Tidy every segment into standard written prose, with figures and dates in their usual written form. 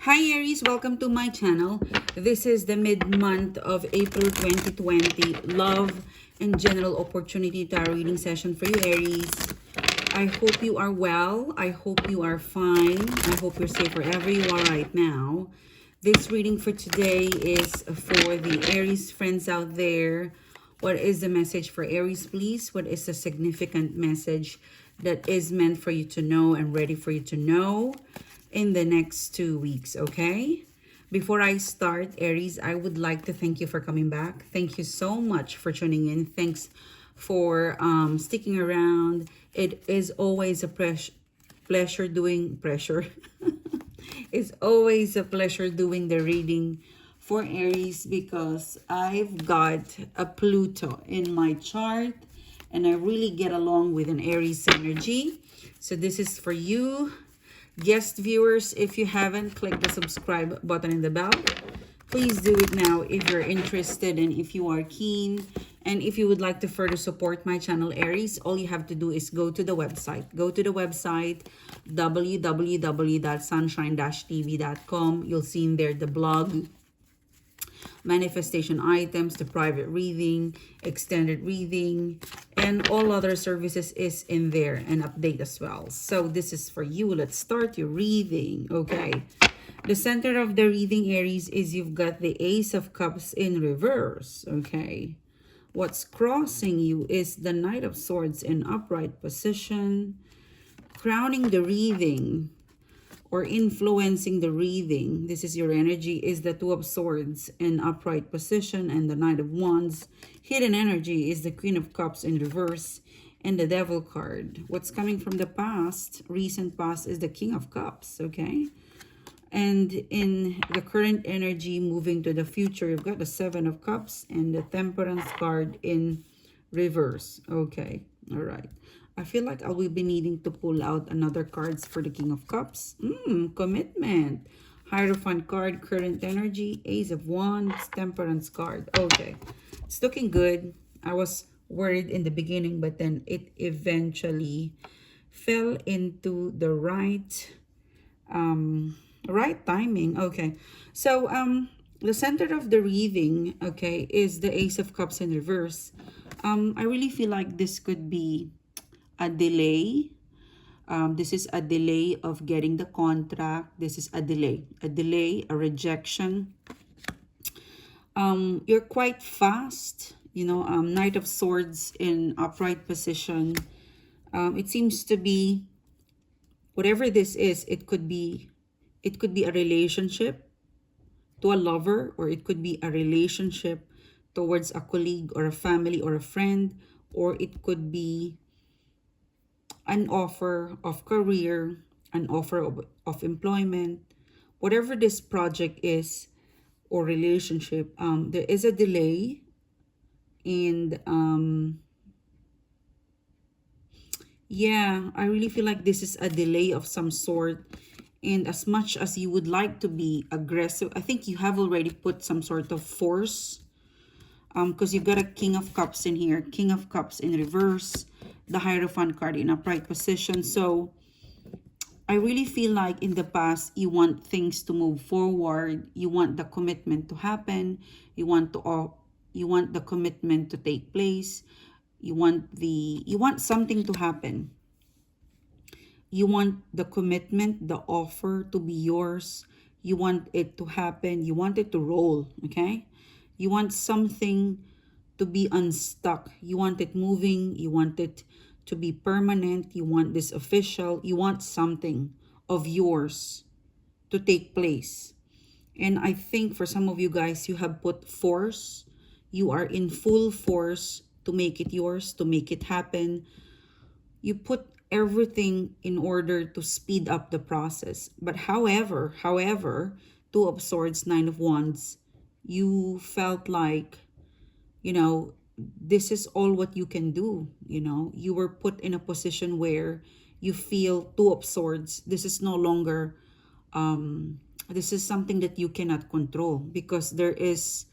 Hi Aries, welcome to my channel. This is the mid-month of April 2020 love and general opportunity tarot reading session for you Aries. I hope you are well. I hope you are fine. I hope you're safe wherever you are right now. This reading for today is for the Aries friends out there. What is the message for Aries, please? What is the significant message that is meant for you to know and ready for you to know in the next 2 weeks, okay? Before I start, Aries, I would like to thank you for coming back. Thank you so much for tuning in. Thanks for sticking around. It is always a pleasure doing pressure. It's always a pleasure doing the reading for Aries because I've got a Pluto in my chart and I really get along with an Aries energy. So this is for you. Guest viewers, if you haven't, click the subscribe button in the bell. Please do it now if you're interested and if you are keen. And if you would like to further support my channel, Aries, all you have to do is go to the website. Go to the website, www.sunshine-tv.com. You'll see in there the blog, manifestation items, the private reading, extended reading, and all other services is in there, and update as well. So this is for you. Let's start your reading. Okay, the center of the reading, Aries, is you've got the Ace of Cups in reverse. Okay, what's crossing you is the Knight of Swords in upright position. Crowning the reading or influencing the reading, this is your energy, is the Two of Swords in upright position and the Knight of Wands. Hidden energy is the Queen of Cups in reverse and the Devil card. What's coming from the past, recent past, is the King of Cups, okay? And in the current energy, moving to the future, you've got the Seven of Cups and the Temperance card in reverse. Okay, all right. I feel like I will be needing to pull out another cards for the King of Cups. Commitment. Hierophant card, current energy, Ace of Wands, Temperance card. Okay, it's looking good. I was worried in the beginning, but then it eventually fell into the right timing. Okay, so the center of the reading, okay, is the Ace of Cups in reverse. I really feel like this could be a delay. This is a delay of getting the contract. This is a delay, a rejection. You're quite fast, you know. Knight of Swords in upright position. It seems to be, whatever this is, it could be a relationship to a lover, or it could be a relationship towards a colleague or a family or a friend, or it could be an offer of career, an offer of employment. Whatever this project is or relationship, there is a delay, and yeah, I really feel like this is a delay of some sort. And as much as you would like to be aggressive, I think you have already put some sort of force, because you've got a King of Cups in here, King of Cups in reverse, the Hierophant card in upright position. So I really feel like in the past, you want things to move forward. You want the commitment to happen. You want the commitment to take place. You want something to happen. You want the commitment, the offer to be yours. You want it to happen. You want it to roll, okay? You want something to be unstuck. You want it moving. You want it to be permanent. You want this official. You want something of yours to take place. And I think for some of you guys, you have put force. You are in full force to make it yours, to make it happen. You put everything in order to speed up the process. But however, Two of Swords, Nine of Wands, you felt like, you know, this is all what you can do. You know, you were put in a position where you feel Two of Swords. This is no longer, this is something that you cannot control, because there is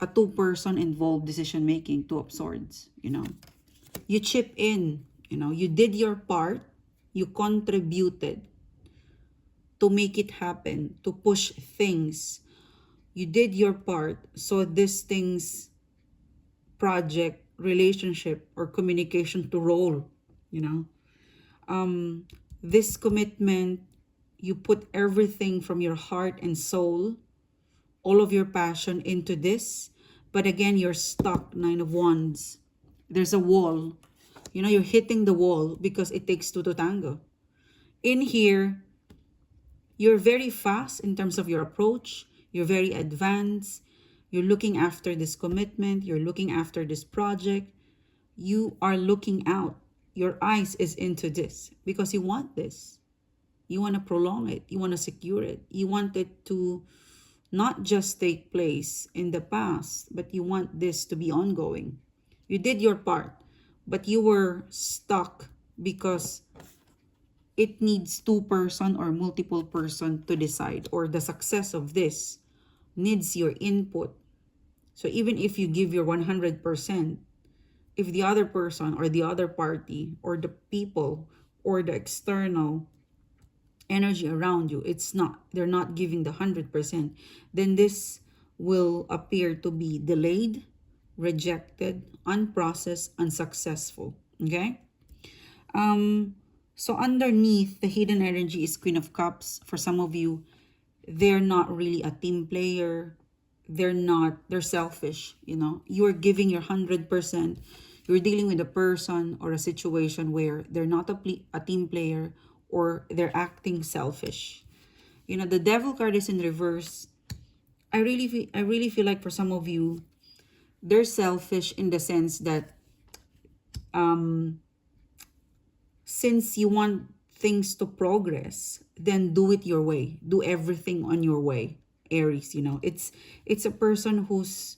a two-person involved decision making, Two of Swords, you know. You chip in, you know, you did your part, you contributed to make it happen, to push things. You did your part, so these things, project, relationship, or communication to roll, you know. This commitment, you put everything from your heart and soul, all of your passion into this, but again, you're stuck. Nine of Wands. There's a wall. You know, you're hitting the wall because it takes two to tango. In here, you're very fast in terms of your approach. You're very advanced. You're looking after this commitment. You're looking after this project. You are looking out. Your eyes is into this because you want this. You want to prolong it. You want to secure it. You want it to not just take place in the past, but you want this to be ongoing. You did your part, but you were stuck because it needs two-person or multiple person to decide, or the success of this needs your input. So even if you give your 100%, if the other person or the other party or the people or the external energy around you, they're not giving the 100%, then this will appear to be delayed, rejected, unprocessed, unsuccessful. Okay? So underneath, the hidden energy is Queen of Cups. For some of you, they're not really a team player. They're selfish, you know. You're giving your 100%. You're dealing with a person or a situation where they're not a team player, or they're acting selfish. You know, the Devil card is in reverse. I really feel like for some of you, they're selfish in the sense that since you want things to progress, then do it your way. Do everything on your way, Aries. You know, it's a person who's,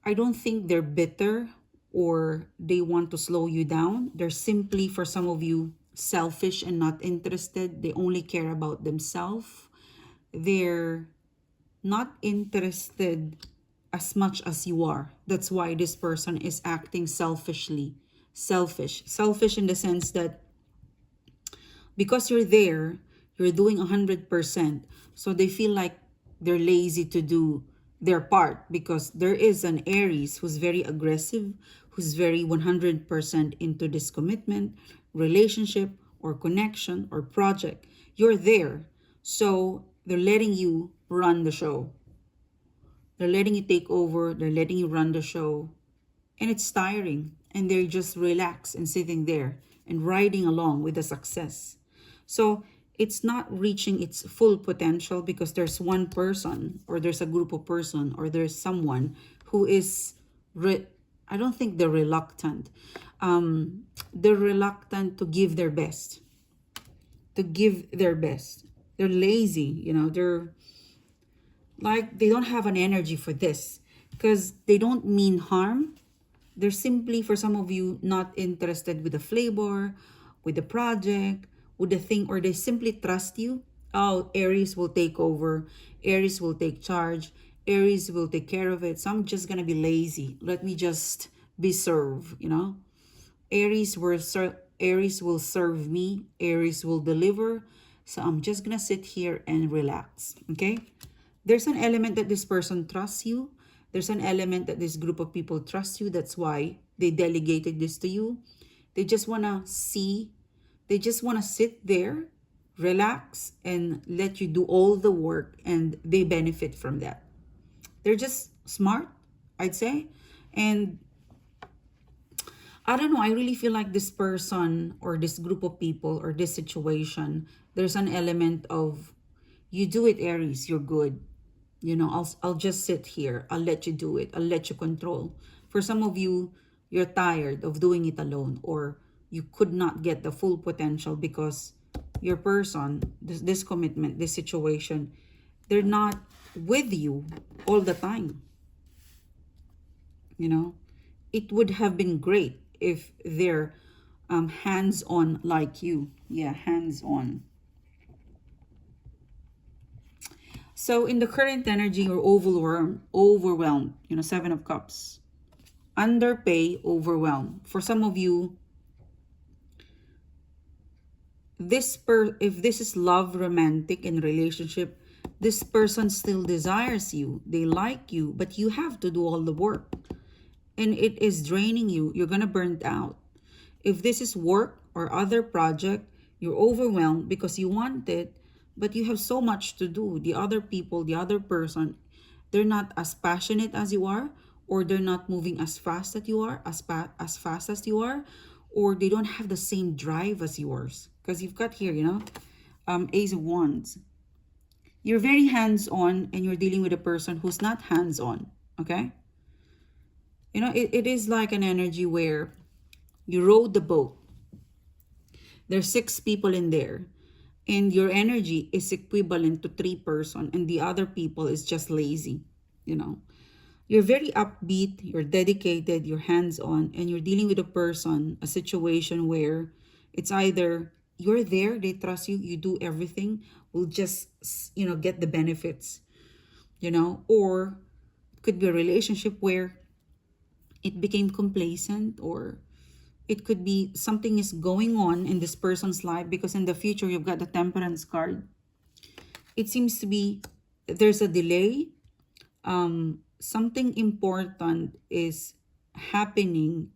I don't think they're bitter or they want to slow you down. They're simply, for some of you, selfish and not interested. They only care about themselves. They're not interested as much as you are. That's why this person is acting selfishly. Selfish in the sense that because you're there, you're doing 100%. So they feel like they're lazy to do their part, because there is an Aries who's very aggressive, who's very 100% into this commitment, relationship, or connection, or project. You're there. So they're letting you run the show. They're letting you take over. They're letting you run the show. And it's tiring. And they're just relaxed and sitting there and riding along with the success. So it's not reaching its full potential because there's one person, or there's a group of person, or there's someone who is, I don't think they're reluctant. They're reluctant to give their best. They're lazy, you know, they're like, they don't have an energy for this because they don't mean harm. They're simply, for some of you, not interested with the flavor, with the project, with the thing, or they simply trust you. Oh, Aries will take over. Aries will take charge. Aries will take care of it. So I'm just going to be lazy. Let me just be served, you know. Aries will serve me. Aries will deliver. So I'm just going to sit here and relax, okay? There's an element that this person trusts you. There's an element that this group of people trust you. That's why they delegated this to you. They just want to see. They just want to sit there, relax, and let you do all the work, and they benefit from that. They're just smart, I'd say. And I don't know, I really feel like this person or this group of people or this situation, there's an element of, you do it, Aries, you're good. You know, I'll just sit here. I'll let you do it. I'll let you control. For some of you, you're tired of doing it alone, or you could not get the full potential because your person, this commitment, this situation, they're not with you all the time. You know, it would have been great if they're hands-on like you. Yeah, hands-on. So in the current energy, you're overwhelmed, you know, Seven of Cups. Underpay, overwhelmed. For some of you, if this is love, romantic, and relationship, this person still desires you. They like you, but you have to do all the work. And it is draining you. You're gonna burn out. If this is work or other project, you're overwhelmed because you want it, but you have so much to do. The other people, the other person, they're not as passionate as you are, or they're not moving as fast as you are, as fast as you are, or they don't have the same drive as yours. Because you've got here, Ace of Wands. You're very hands-on and you're dealing with a person who's not hands-on, okay? It is like an energy where you rowed the boat. There's 6 people in there, and your energy is equivalent to 3 person, and the other people is just lazy. You're very upbeat, you're dedicated, you're hands-on, and you're dealing with a person, a situation where it's either you're there, they trust you, you do everything, will just get the benefits, or it could be a relationship where it became complacent, or it could be something is going on in this person's life, because in the future you've got the Temperance card. It seems to be there's a delay. Something important is happening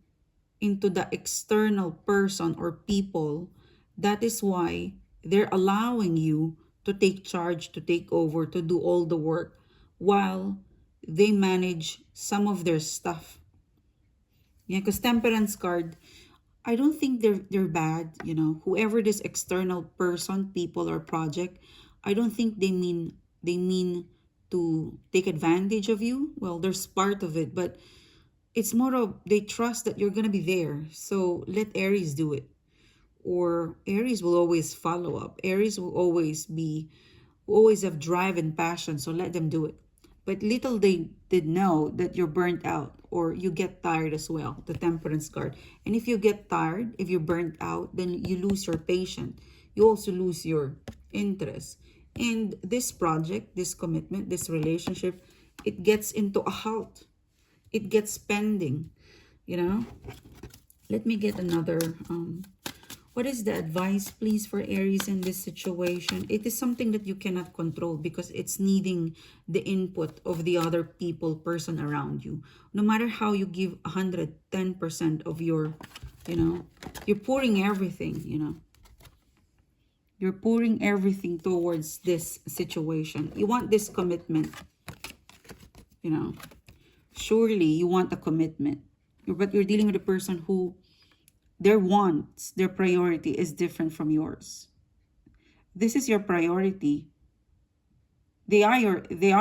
into the external person or people. That is why they're allowing you to take charge, to take over, to do all the work while they manage some of their stuff. Yeah, because Temperance card, I don't think they're bad, Whoever this external person, people, or project, I don't think they mean to take advantage of you. Well, there's part of it, but it's more of they trust that you're gonna be there. So let Aries do it. Or Aries will always follow up. Aries will always have drive and passion, so let them do it. But little they did know that you're burnt out or you get tired as well, the Temperance card. And if you get tired, if you're burnt out, then you lose your patience. You also lose your interest. And this project, this commitment, this relationship, it gets into a halt. It gets pending, Let me get another what is the advice, please, for Aries in this situation? It is something that you cannot control because it's needing the input of the other person around you. No matter how you give 110% of your, you're pouring everything, You're pouring everything towards this situation. You want this commitment, Surely you want a commitment. But you're dealing with a person who their wants, their priority is different from yours. This is your priority. They are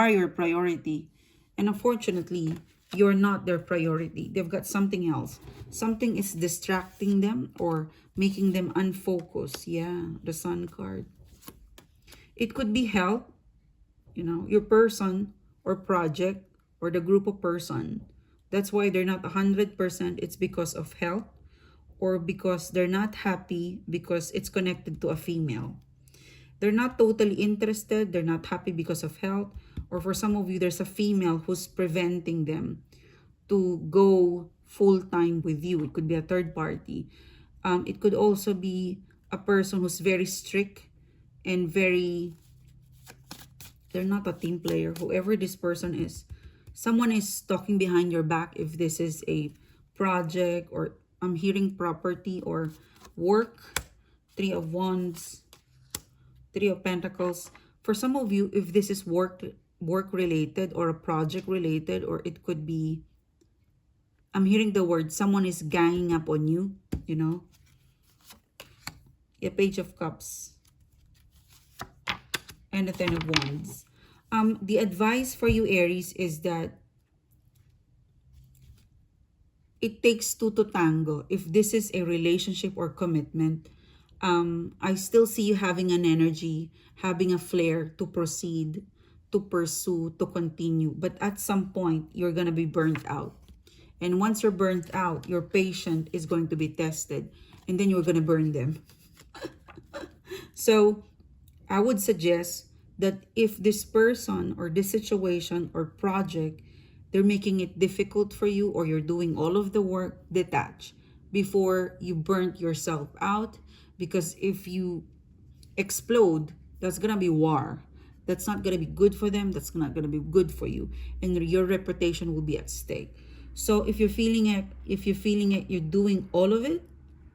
your priority. And unfortunately, you're not their priority. They've got something else. Something is distracting them or making them unfocused. Yeah, the Sun card. It could be health, your person or project or the group of person. That's why they're not 100%. It's because of health, or because they're not happy because it's connected to a female. They're not totally interested. They're not happy because of health. Or for some of you, there's a female who's preventing them to go full-time with you. It could be a third party. It could also be a person who's very strict and they're not a team player. Whoever this person is, someone is talking behind your back. If this is a project, or I'm hearing property or work, 3 of Wands, 3 of Pentacles. For some of you, if this is work related or a project related, or it could be, I'm hearing the word someone is ganging up on you, A Page of Cups and a 10 of Wands. The advice for you, Aries, is that it takes 2 to tango. If this is a relationship or commitment, I still see you having an energy, having a flair to proceed, to pursue, to continue. But at some point, you're going to be burnt out. And once you're burnt out, your patience is going to be tested. And then you're going to burn them. So I would suggest that if this person or this situation or project, they're making it difficult for you, or you're doing all of the work, detach before you burnt yourself out. Because if you explode, that's gonna be war. That's not gonna be good for them. That's not gonna be good for you, and your reputation will be at stake. So if you're feeling it, you're doing all of it,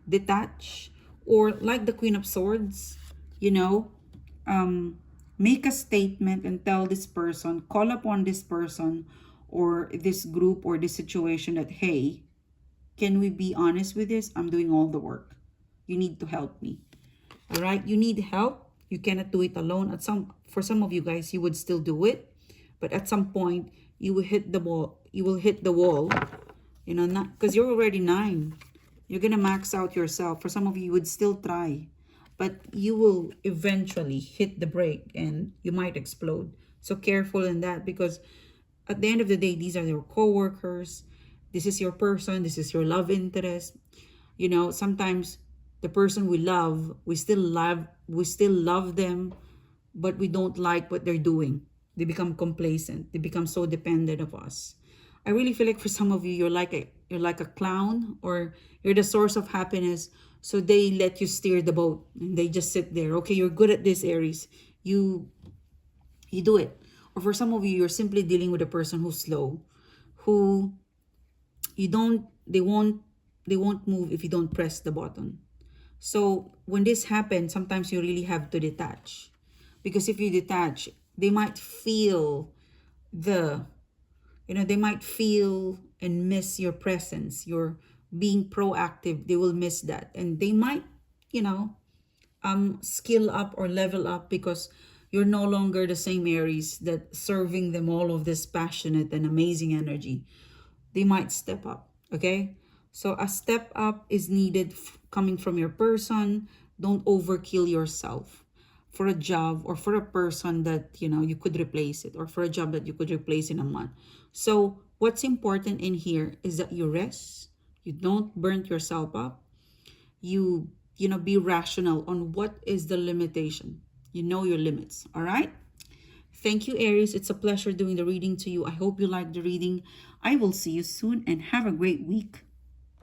detach, or like the Queen of Swords, you know, make a statement and tell this person, call upon this person or this group or this situation that, hey, can we be honest with this? I'm doing all the work. You need to help me. All right, you need help. You cannot do it alone. For some of you guys, you would still do it, but at some point you will hit the wall. You will hit the wall, you know, not because you're already 9. You're gonna max out yourself. For some of you, you would still try, but you will eventually hit the brake and you might explode. So careful in that, because at the end of the day, these are your co-workers. This is your person. This is your love interest. You know, sometimes the person we love, we still love them, but we don't like what they're doing. They become complacent. They become so dependent of us. I really feel like for some of you, you're like a clown, or you're the source of happiness. So they let you steer the boat and they just sit there. Okay, you're good at this, Aries. You do it. Or for some of you, you're simply dealing with a person who's slow, who you don't they won't move if you don't press the button. So when this happens, sometimes you really have to detach, because if you detach, they might feel the they might feel and miss your presence, your being proactive. They will miss that, and they might you know skill up or level up, because you're no longer the same Aries that serving them all of this passionate and amazing energy. They might step up. Okay, so a step up is needed coming from your person. Don't overkill yourself for a job or for a person that you could replace it, or for a job that you could replace in a month. So what's important in here is that you rest, you don't burn yourself up, you be rational on what is the limitation. You know your limits. All right. Thank you, Aries. It's a pleasure doing the reading to you. I hope you like the reading. I will see you soon and have a great week.